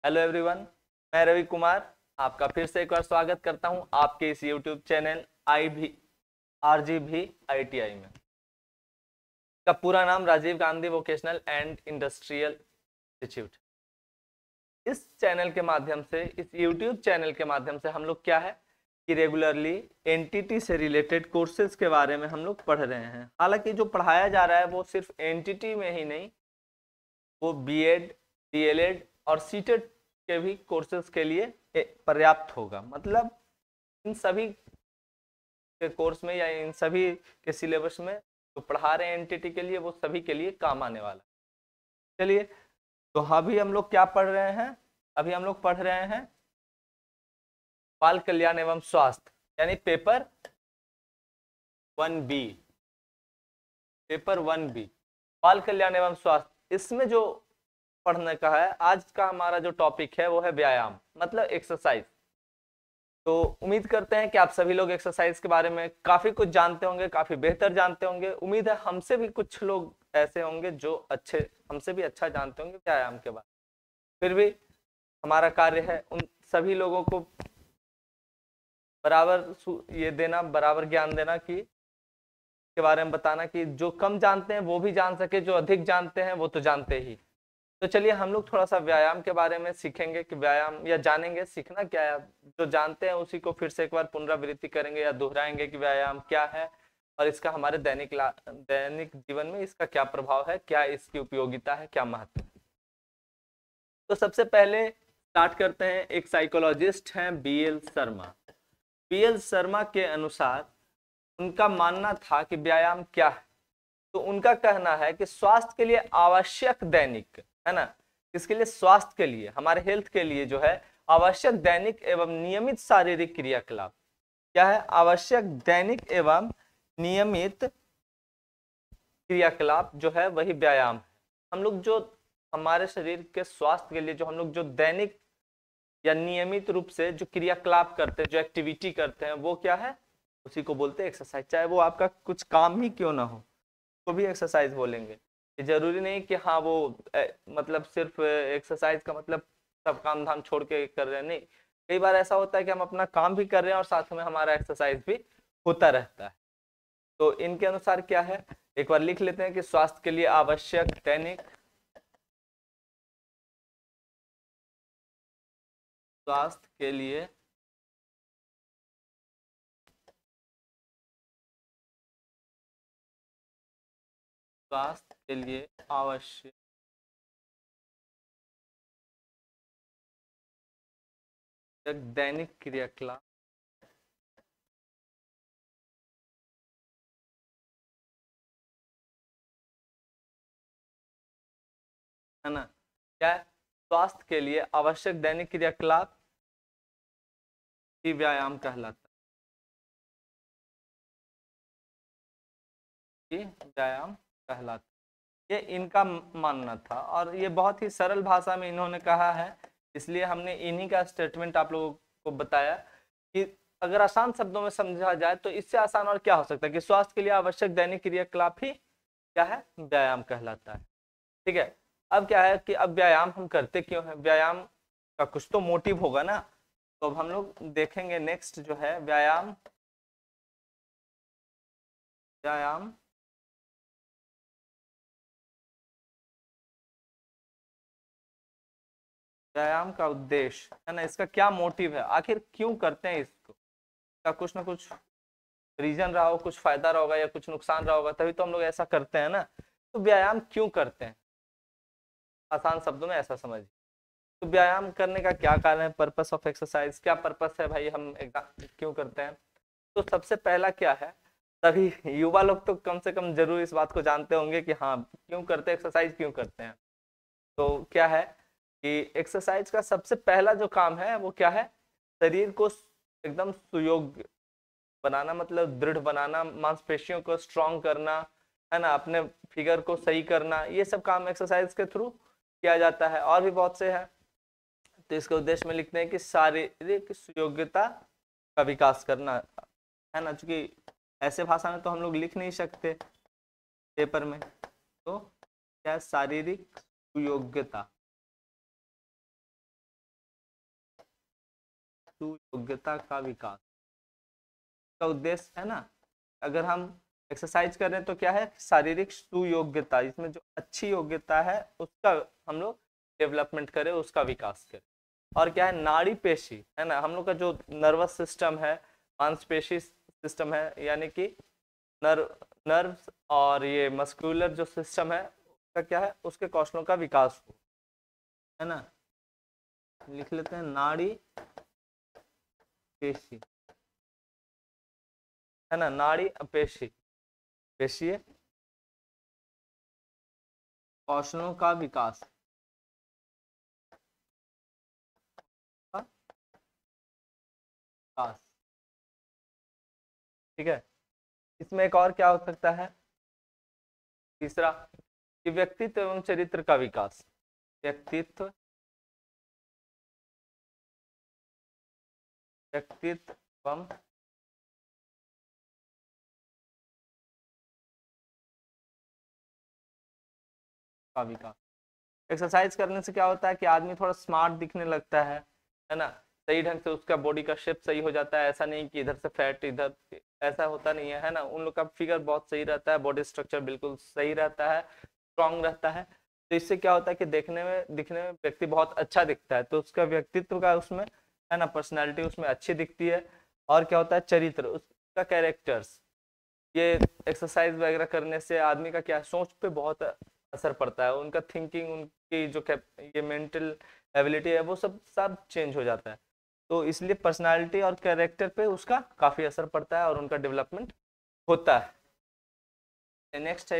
Hello everyone, मैं रवि कुमार आपका फिर से एक बार स्वागत करता हूं आपके इस यूट्यूब चैनल RGV ITI में। का पूरा नाम Rajiv Gandhi vocational and industrial institute. इस चैनल के माध्यम से, इस यूट्यूब चैनल के माध्यम से हम लोग क्या है कि रेगुलरली एनटीटी से रिलेटेड कोर्सेज के बारे में हम लोग पढ़ रहे हैं। हालांकि जो पढ़ाया जा रहा है वो सिर्फ एनटीटी में ही नहीं, वो बीएड, डीएलएड और सीटेट के भी कोर्सेज के लिए पर्याप्त होगा। मतलब इन सभी के कोर्स में या इन सभी के सिलेबस में जो पढ़ा रहे हैं एनटीटी के लिए, वो सभी के लिए काम आने वाला है। चलिए, तो अभी हम लोग क्या पढ़ रहे हैं? अभी हम लोग पढ़ रहे हैं बाल कल्याण एवं स्वास्थ्य, यानी पेपर 1B। पेपर 1B बाल कल्याण एवं स्वास्थ्य। इसमें जो पढ़ने का है, आज का हमारा जो टॉपिक है वो है व्यायाम, मतलब एक्सरसाइज। तो उम्मीद करते हैं कि आप सभी लोग एक्सरसाइज के बारे में काफी कुछ जानते होंगे, काफी बेहतर जानते होंगे। उम्मीद है हमसे भी कुछ लोग ऐसे होंगे जो हमसे भी अच्छा जानते होंगे व्यायाम के बारे में। फिर भी हमारा कार्य है उन सभी लोगों को बराबर ये देना, बराबर ज्ञान देना कि के बारे में बताना कि जो कम जानते हैं वो भी जान सके, जो अधिक जानते हैं वो तो जानते ही। तो चलिए, हम लोग थोड़ा सा व्यायाम के बारे में सीखेंगे कि व्यायाम या जानेंगे, सीखना क्या है। जो जानते हैं उसी को फिर से एक बार पुनरावृत्ति करेंगे या दोहराएंगे कि व्यायाम क्या है और इसका हमारे दैनिक जीवन में इसका क्या प्रभाव है, क्या इसकी उपयोगिता है, क्या महत्व है। तो सबसे पहले स्टार्ट करते हैं। एक साइकोलॉजिस्ट हैं BL शर्मा। BL शर्मा के अनुसार उनका मानना था कि व्यायाम क्या है। तो उनका कहना है कि स्वास्थ्य के लिए आवश्यक दैनिक, है ना, इसके लिए स्वास्थ्य के लिए, हमारे हेल्थ के लिए जो है आवश्यक दैनिक एवं नियमित शारीरिक क्रियाकलाप। क्या है? आवश्यक दैनिक एवं नियमित क्रियाकलाप जो है वही व्यायाम है। हम लोग जो हमारे शरीर के स्वास्थ्य के लिए जो हम लोग जो दैनिक या नियमित रूप से जो क्रियाकलाप करते हैं, जो एक्टिविटी करते हैं, वो क्या है? उसी को बोलते हैं एक्सरसाइज। चाहे वो आपका कुछ काम ही क्यों ना हो, तो भी एक्सरसाइज बोलेंगे। ये जरूरी नहीं कि हाँ वो मतलब सिर्फ एक्सरसाइज का मतलब सब काम धाम छोड़ के कर रहे हैं, नहीं। कई बार ऐसा होता है कि हम अपना काम भी कर रहे हैं और साथ में हमारा एक्सरसाइज भी होता रहता है। तो इनके अनुसार क्या है, एक बार लिख लेते हैं कि स्वास्थ्य के लिए आवश्यक दैनिक, स्वास्थ्य के लिए स्वास्थ्य के लिए आवश्यक दैनिक क्रियाकलाप, है ना। क्या है? स्वास्थ्य के लिए आवश्यक दैनिक क्रियाकलाप ही व्यायाम कहलाता है, ये व्यायाम कहलाता है। ये इनका मानना था और ये बहुत ही सरल भाषा में इन्होंने कहा है, इसलिए हमने इन्हीं का स्टेटमेंट आप लोगों को बताया कि अगर आसान शब्दों में समझा जाए तो इससे आसान और क्या हो सकता है कि स्वास्थ्य के लिए आवश्यक दैनिक क्रियाकलाप ही क्या है? व्यायाम कहलाता है। ठीक है। अब क्या है कि अब व्यायाम हम करते क्यों है? व्यायाम का कुछ तो मोटिव होगा ना। तो अब हम लोग देखेंगे नेक्स्ट जो है व्यायाम। व्यायाम व्यायाम का उद्देश्य, है ना, इसका क्या मोटिव है, आखिर क्यों करते हैं इसको, का कुछ ना कुछ रीजन रहा हो, कुछ फायदा रहा होगा या कुछ नुकसान रहा होगा, तभी तो हम लोग ऐसा करते हैं ना। तो व्यायाम क्यों करते हैं, आसान शब्दों में ऐसा समझिए। तो व्यायाम करने का क्या कारण है, पर्पस ऑफ एक्सरसाइज, क्या पर्पस है भाई, हम एग्जाम क्यों करते हैं? तो सबसे पहला क्या है, सभी युवा लोग तो कम से कम जरूर इस बात को जानते होंगे कि हाँ क्यों करते हैं, एक्सरसाइज क्यों करते हैं। तो क्या है कि एक्सरसाइज का सबसे पहला जो काम है वो क्या है, शरीर को एकदम सुयोग्य बनाना, मतलब दृढ़ बनाना, मांसपेशियों को स्ट्रॉन्ग करना, है ना, अपने फिगर को सही करना, ये सब काम एक्सरसाइज के थ्रू किया जाता है। और भी बहुत से है। तो इसके उद्देश्य में लिखते हैं कि शारीरिक सुयोग्यता का विकास करना, है ना, क्योंकि ऐसे भाषा में तो हम लोग लिख नहीं सकते पेपर में। तो क्या शारीरिक सुयोग्यता, सुयोग्यता का विकास का उद्देश्य है ना। अगर हम एक्सरसाइज कर रहे हैं तो क्या है, शारीरिक सुयोग्यता, इसमें जो अच्छी योग्यता है उसका हम लोग डेवलपमेंट करें, उसका विकास करें। और क्या है, नाड़ी पेशी है ना, हम लोग का जो नर्वस सिस्टम है, मांसपेशी सिस्टम है, यानी कि नर्व्स और ये मस्कुलर जो सिस्टम है उसका क्या है, उसके कौशलों का विकास हो, है ना। लिख लेते हैं नाड़ी पेशी, है ना, नाड़ी पेशी, पेशीय कौशलों का विकास, ठीक है। इसमें एक और क्या हो सकता है, तीसरा, कि व्यक्तित्व एवं चरित्र का विकास, व्यक्तित्व एवं का विकास। एक्सरसाइज करने से क्या होता है कि आदमी थोड़ा स्मार्ट दिखने लगता है ना, सही ढंग से उसका बॉडी का शेप सही हो जाता है, ऐसा नहीं कि इधर से फैट इधर, ऐसा होता नहीं है ना। उन लोग का फिगर बहुत सही रहता है, बॉडी स्ट्रक्चर बिल्कुल सही रहता है, स्ट्रांग रहता है। तो इससे क्या होता है कि दिखने में व्यक्ति बहुत अच्छा दिखता है, तो उसका व्यक्तित्व का उसमें है ना, पर्सनैलिटी उसमें अच्छी दिखती है। और क्या होता है, चरित्र, उसका कैरेक्टर्स, ये एक्सरसाइज वगैरह करने से आदमी का क्या सोच पे बहुत असर पड़ता है, उनका थिंकिंग, उनकी जो ये मेंटल एबिलिटी है वो सब चेंज हो जाता है। तो इसलिए पर्सनालिटी और कैरेक्टर पे उसका काफी असर पड़ता है और उनका डेवलपमेंट होता है। नेक्स्ट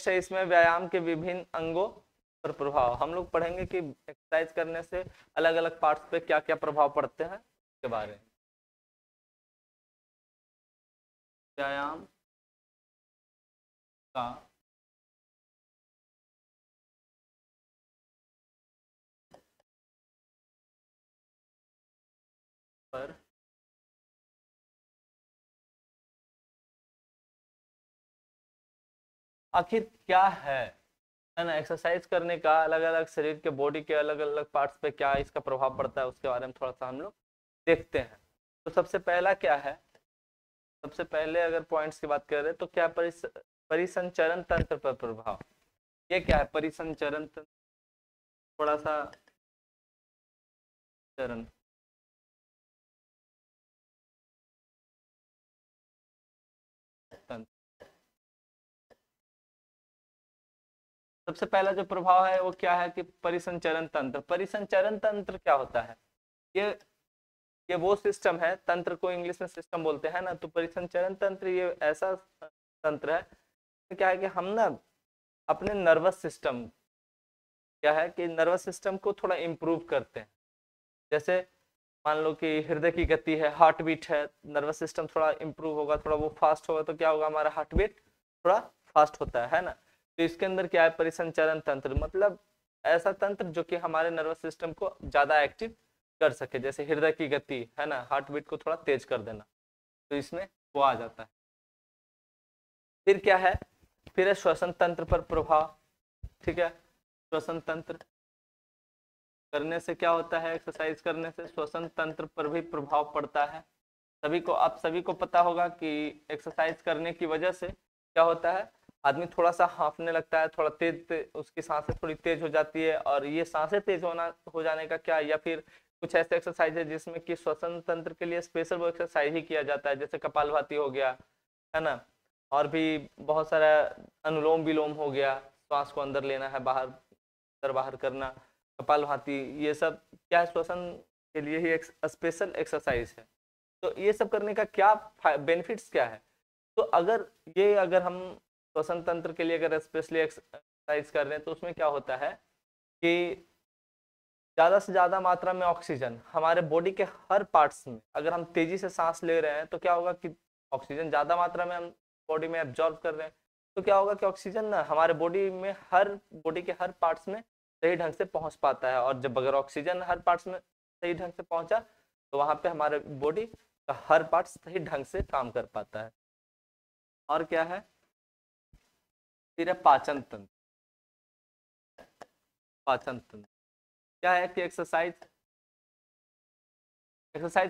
है इसमें व्यायाम के विभिन्न अंगों पर प्रभाव। हम लोग पढ़ेंगे कि एक्सरसाइज करने से अलग अलग पार्ट्स पे क्या क्या प्रभाव पड़ते हैं इसके बारे में। व्यायाम का पर आखिर क्या है ना, एक्सरसाइज करने का अलग अलग शरीर के बॉडी के अलग अलग पार्ट्स पे क्या इसका प्रभाव पड़ता है, उसके बारे में थोड़ा सा हम लोग देखते हैं। तो सबसे पहला क्या है, सबसे पहले अगर पॉइंट्स की बात करें तो क्या परिसंचरण तंत्र पर प्रभाव। ये क्या है, परिसंचरण तंत्र, थोड़ा सा चरण तंत्र। सबसे पहला जो प्रभाव है वो क्या है कि परिसंचरण तंत्र। परिसंचरण तंत्र क्या होता है, ये ये वो सिस्टम है, तंत्र को इंग्लिश में सिस्टम बोलते हैं ना, तो परिसंचरण तंत्र ये ऐसा तंत्र है, क्या है कि हम ना अपने नर्वस सिस्टम, क्या है कि नर्वस सिस्टम को थोड़ा इम्प्रूव करते हैं। जैसे मान लो कि हृदय की गति है, हार्ट बीट है, नर्वस सिस्टम थोड़ा इम्प्रूव होगा, थोड़ा वो फास्ट होगा, तो क्या होगा, हमारा हार्ट बीट थोड़ा फास्ट होता है ना। तो इसके अंदर क्या है, परिसंचरण तंत्र, मतलब ऐसा तंत्र जो कि हमारे नर्वस सिस्टम को ज्यादा एक्टिव कर सके, जैसे हृदय की गति है ना, हार्ट बीट को थोड़ा तेज कर देना, तो इसमें वो आ जाता है। फिर क्या है, फिर है श्वसन तंत्र पर प्रभाव, ठीक है। श्वसन तंत्र करने से क्या होता है, एक्सरसाइज करने से श्वसन तंत्र पर भी प्रभाव पड़ता है। आप सभी को पता होगा कि एक्सरसाइज करने की वजह से क्या होता है, आदमी थोड़ा सा हांफने लगता है, थोड़ा उसकी सांसें थोड़ी तेज हो जाती है। और ये सांसें तेज हो जाने का क्या, या फिर कुछ ऐसे एक्सरसाइज है जिसमें कि श्वसन तंत्र के लिए स्पेशल वो एक्सरसाइज ही किया जाता है, जैसे कपालभाति हो गया, है ना। और भी बहुत सारा अनुलोम विलोम हो गया, श्वास को अंदर लेना है, बाहर अंदर बाहर करना, कपालभाति, ये सब क्या है, श्वसन के लिए ही एक स्पेशल एक्सरसाइज है। तो ये सब करने का क्या बेनिफिट्स क्या है, तो अगर हम श्वसन तंत्र के लिए अगर स्पेशली एक्सरसाइज कर रहे हैं तो उसमें क्या होता है कि ज्यादा से ज्यादा मात्रा में ऑक्सीजन हमारे बॉडी के हर पार्ट्स में, अगर हम तेजी से सांस ले रहे हैं तो क्या होगा कि ऑक्सीजन ज्यादा मात्रा में हम बॉडी में एब्जॉर्ब कर रहे हैं, तो क्या होगा कि ऑक्सीजन ना हमारे बॉडी के हर पार्ट्स में सही ढंग से पहुंच पाता है। और जब अगर ऑक्सीजन हर पार्ट्स में सही ढंग से पहुंचा तो वहां पे हमारे बॉडी का हर पार्ट सही ढंग से काम कर पाता है। और क्या है, फिर है पाचन तंत्र। पाचन तंत्र क्या है कि एक्सरसाइज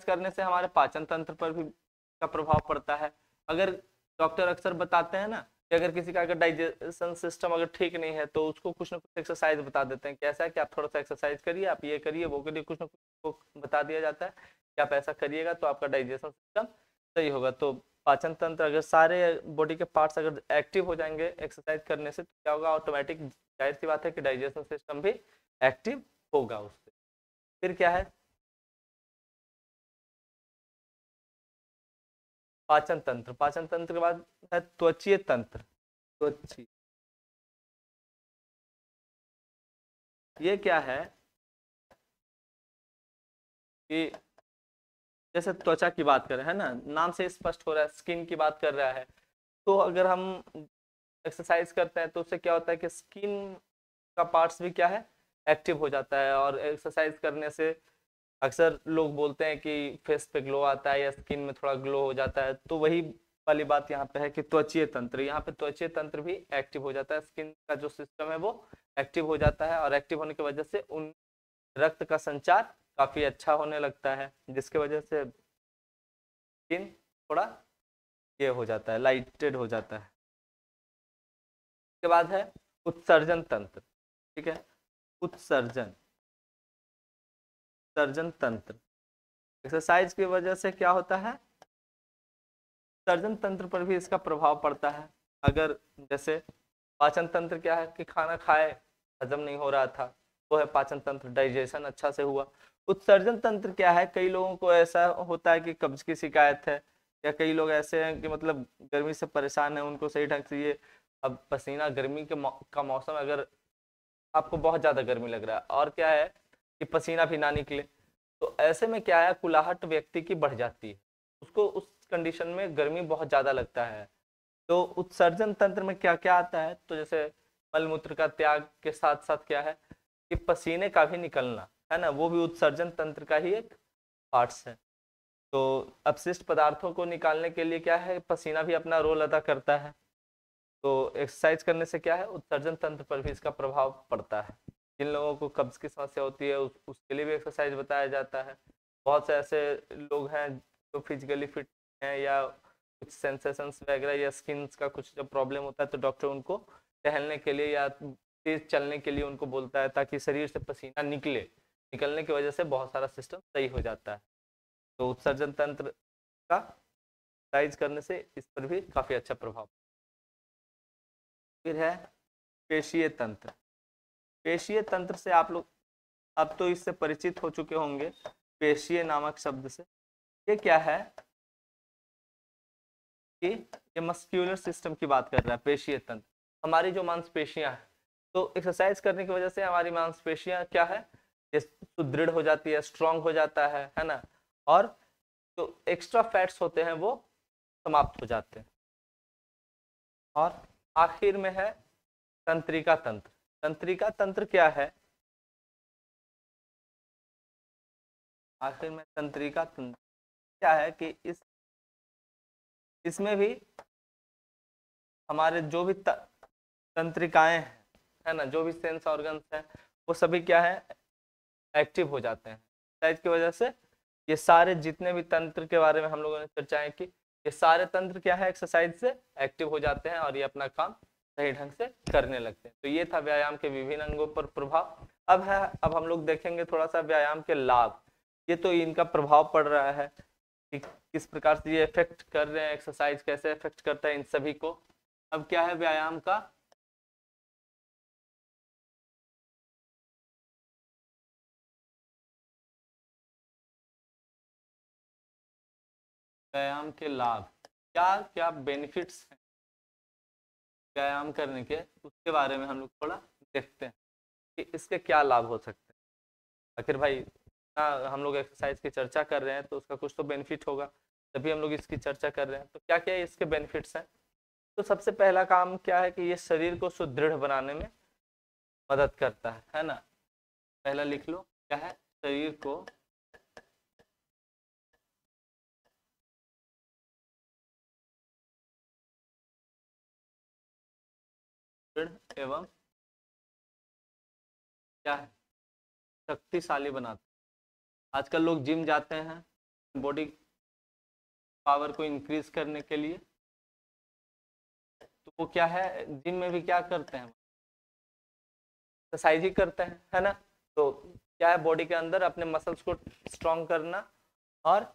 करने से हमारे पाचन तंत्र पर भी का प्रभाव पड़ता है। अगर डॉक्टर अक्सर बताते हैं ना कि अगर किसी का अगर डाइजेशन सिस्टम अगर ठीक नहीं है तो उसको कुछ ना कुछ एक्सरसाइज बता देते हैं, कैसा है कि आप थोड़ा सा एक्सरसाइज करिए, आप ये करिए वो करिए, कुछ ना कुछ को बता दिया जाता है कि आप ऐसा करिएगा तो आपका डाइजेशन सिस्टम सही होगा। तो पाचन तंत्र अगर सारे बॉडी के पार्ट्स अगर एक्टिव हो जाएंगे एक्सरसाइज करने से तो क्या होगा, ऑटोमेटिक जाहिर सी बात है कि डाइजेशन सिस्टम भी एक्टिव होगा उससे। फिर क्या है, पाचन तंत्र के बाद है त्वचीय तंत्र। त्वची, ये क्या है कि जैसे त्वचा की बात करें है ना, नाम से स्पष्ट हो रहा है स्किन की बात कर रहा है। तो अगर हम एक्सरसाइज करते हैं तो उससे क्या होता है कि स्किन का पार्ट्स भी क्या है, एक्टिव हो जाता है। और एक्सरसाइज करने से अक्सर लोग बोलते हैं कि फेस पे ग्लो आता है या स्किन में थोड़ा ग्लो हो जाता है। तो वही वाली बात यहाँ पे है कि त्वचीय तंत्र, यहाँ पे त्वचीय तंत्र भी एक्टिव हो जाता है, स्किन का जो सिस्टम है वो एक्टिव हो जाता है। और एक्टिव होने की वजह से उन रक्त का संचार काफी अच्छा होने लगता है, जिसके वजह से स्किन थोड़ा ये हो जाता है, लाइटेड हो जाता है। उसके बाद है उत्सर्जन तंत्र। ठीक है, उत्सर्जन सर्जन तंत्र, एक्सरसाइज की वजह से क्या होता है, सर्जन तंत्र पर भी इसका प्रभाव पड़ता है। अगर जैसे पाचन तंत्र क्या है कि खाना खाए हजम नहीं हो रहा था, वो है पाचन तंत्र, डाइजेशन अच्छा से हुआ। उत्सर्जन तंत्र क्या है, कई लोगों को ऐसा होता है कि कब्ज की शिकायत है, या कई लोग ऐसे हैं कि मतलब गर्मी से परेशान है, उनको सही ढंग से ये अब पसीना गर्मी के का मौसम, अगर आपको बहुत ज्यादा गर्मी लग रहा है और क्या है कि पसीना भी ना निकले, तो ऐसे में क्या है कुलाहट व्यक्ति की बढ़ जाती है, उसको उस कंडीशन में गर्मी बहुत ज्यादा लगता है। तो उत्सर्जन तंत्र में क्या क्या आता है, तो जैसे मलमूत्र का त्याग के साथ साथ क्या है कि पसीने का भी निकलना है ना, वो भी उत्सर्जन तंत्र का ही एक पार्ट्स है। तो अपशिष्ट पदार्थों को निकालने के लिए क्या है, पसीना भी अपना रोल अदा करता है। तो एक्सरसाइज करने से क्या है, उत्सर्जन तंत्र पर भी इसका प्रभाव पड़ता है। जिन लोगों को कब्ज की समस्या होती है उसके लिए भी एक्सरसाइज बताया जाता है। बहुत से ऐसे लोग हैं जो फिजिकली फिट हैं या कुछ सेंसेशंस वगैरह या स्किन का कुछ जब प्रॉब्लम होता है तो डॉक्टर उनको टहलने के लिए या तेज चलने के लिए उनको बोलता है, ताकि शरीर से पसीना निकले, निकलने की वजह से बहुत सारा सिस्टम सही हो जाता है। तो उत्सर्जन तंत्र का एक्सरसाइज करने से इस पर भी काफी अच्छा प्रभाव। फिर है पेशीय तंत्र। पेशीय तंत्र से आप लोग अब तो इससे परिचित हो चुके होंगे, पेशीय नामक शब्द से। ये क्या है कि ये मस्क्यूलर सिस्टम की बात कर रहा है, पेशीय तंत्र, हमारी जो मांसपेशियां हैं। तो एक्सरसाइज करने की वजह से हमारी मांसपेशियां क्या है, ये सुदृढ़ हो जाती है, स्ट्रांग हो जाता है ना। और जो एक्स्ट्रा फैट्स होते हैं वो समाप्त हो जाते हैं। और आखिर में है तंत्रिका तंत्र। तंत्रिका तंत्र क्या है, आखिर में तंत्रिका तंत्र क्या है कि इसमें भी हमारे जो भी तंत्रिकाएं हैं है ना, जो भी सेंस ऑर्गन्स हैं वो सभी क्या है, एक्टिव हो जाते हैं एक्सरसाइज की वजह से। ये सारे जितने भी तंत्र के बारे में हम लोगों ने चर्चाएं की, ये सारे तंत्र क्या है, एक्सरसाइज से एक्टिव हो जाते हैं और ये अपना काम सही ढंग से करने लगते हैं। तो ये था व्यायाम के विभिन्न अंगों पर प्रभाव। अब हम लोग देखेंगे थोड़ा सा व्यायाम के लाभ। ये तो इनका प्रभाव पड़ रहा है कि किस प्रकार से ये इफेक्ट कर रहे हैं, एक्सरसाइज कैसे इफेक्ट करता है इन सभी को। अब क्या है व्यायाम का, व्यायाम के लाभ, क्या क्या बेनिफिट्स हैं व्यायाम करने के, उसके बारे में हम लोग थोड़ा देखते हैं कि इसके क्या लाभ हो सकते हैं। आखिर भाई ना, हम लोग एक्सरसाइज की चर्चा कर रहे हैं तो उसका कुछ तो बेनिफिट होगा, तभी हम लोग इसकी चर्चा कर रहे हैं। तो क्या क्या इसके बेनिफिट्स हैं, तो सबसे पहला काम क्या है कि ये शरीर को सुदृढ़ बनाने में मदद करता है ना। पहला लिख लो, क्या है, शरीर को दृढ़ एवं क्या है, शक्तिशाली बनाता है। आजकल लोग जिम जाते हैं बॉडी पावर को इंक्रीज करने के लिए, तो वो क्या है, जिम में भी क्या करते हैं, एक्सरसाइज ही करते हैं, है ना। तो क्या है, बॉडी के अंदर अपने मसल्स को स्ट्रॉन्ग करना और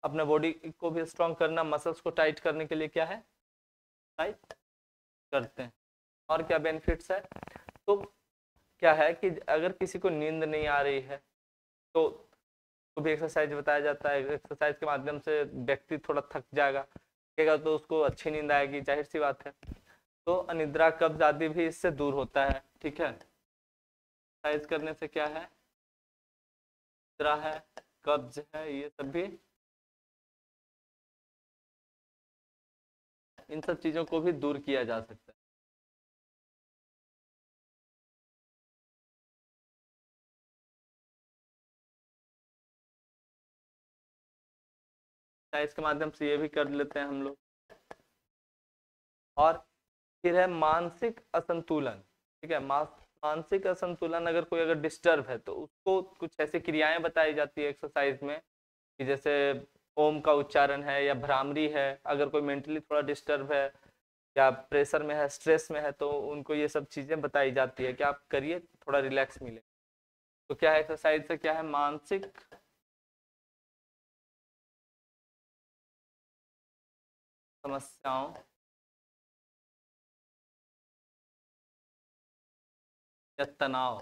अपने बॉडी को भी स्ट्रॉन्ग करना, मसल्स को टाइट करने के लिए क्या है, टाइट करते हैं। और क्या बेनिफिट्स है, तो क्या है कि अगर किसी को नींद नहीं आ रही है तो भी एक्सरसाइज बताया जाता है। एक्सरसाइज के माध्यम से व्यक्ति थोड़ा थक जाएगा, तो उसको अच्छी नींद आएगी, जाहिर सी बात है। तो अनिद्रा, कब्ज आदि भी इससे दूर होता है, ठीक है। एक्सरसाइज करने से क्या है, निद्रा है, कब्ज है, ये सब भी, इन सब चीजों को भी दूर किया जा सकता है। एक्सरसाइज के माध्यम से ये भी कर लेते हैं हम लोग। और फिर है मानसिक असंतुलन, ठीक है। मानसिक असंतुलन, अगर डिस्टर्ब है तो उसको कुछ ऐसी क्रियाएं बताई जाती है एक्सरसाइज में कि जैसे ओम का उच्चारण है या भ्रामरी है। अगर कोई मेंटली थोड़ा डिस्टर्ब है या प्रेशर में है, स्ट्रेस में है, तो उनको ये सब चीजें बताई जाती है कि आप करिए, थोड़ा रिलैक्स मिले। तो क्या है, एक्सरसाइज से क्या है, मानसिक समस्याओं या तनाव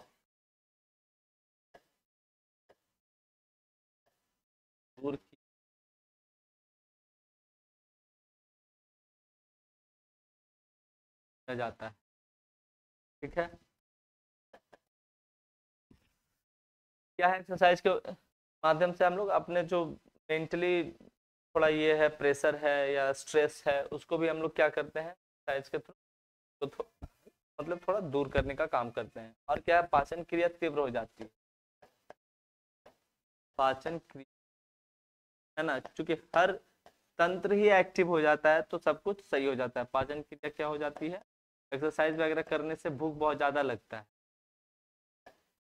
दूर किया जाता है, ठीक है। क्या है, एक्सरसाइज के माध्यम से हम लोग अपने जो मेंटली थोड़ा ये है, प्रेशर है या स्ट्रेस है, उसको भी हम लोग क्या करते हैं, एक्सरसाइज के थ्रू तो मतलब थोड़ा दूर करने का काम करते हैं। और क्या है, पाचन क्रिया तीव्र हो जाती है। पाचन क्रिया, है ना, क्योंकि हर तंत्र ही एक्टिव हो जाता है तो सब कुछ सही हो जाता है। पाचन क्रिया क्या हो जाती है, एक्सरसाइज वगैरह करने से भूख बहुत ज्यादा लगता है,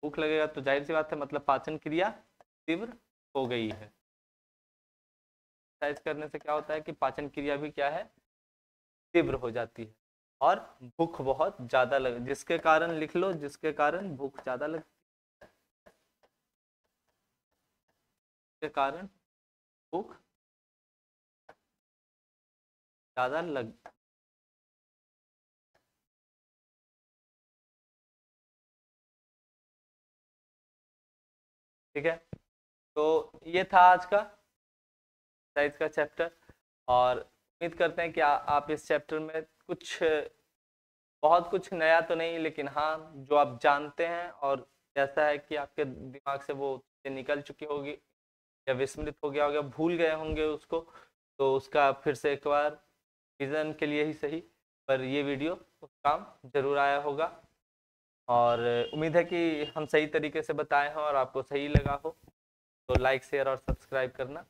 भूख लगेगा तो जाहिर सी बात है, मतलब पाचन क्रिया तीव्र हो गई है। एक्सरसाइज करने से क्या होता है कि पाचन क्रिया भी क्या है, तीव्र हो जाती है और भूख बहुत ज्यादा लग, जिसके कारण लिख लो, जिसके कारण भूख ज्यादा लगती के कारण भूख ज्यादा लग, ठीक है। तो ये था आज का एक्सरसाइज का चैप्टर, और उम्मीद करते हैं कि आप इस चैप्टर में कुछ, बहुत कुछ नया तो नहीं, लेकिन हाँ जो आप जानते हैं और जैसा है कि आपके दिमाग से वो निकल चुकी होगी या विस्मृत हो गया होगा, भूल गए होंगे उसको, तो उसका फिर से एक बार रिवीजन के लिए ही सही, पर ये वीडियो उस काम जरूर आया होगा। और उम्मीद है कि हम सही तरीके से बताए हैं और आपको सही लगा हो, तो लाइक शेयर और सब्सक्राइब करना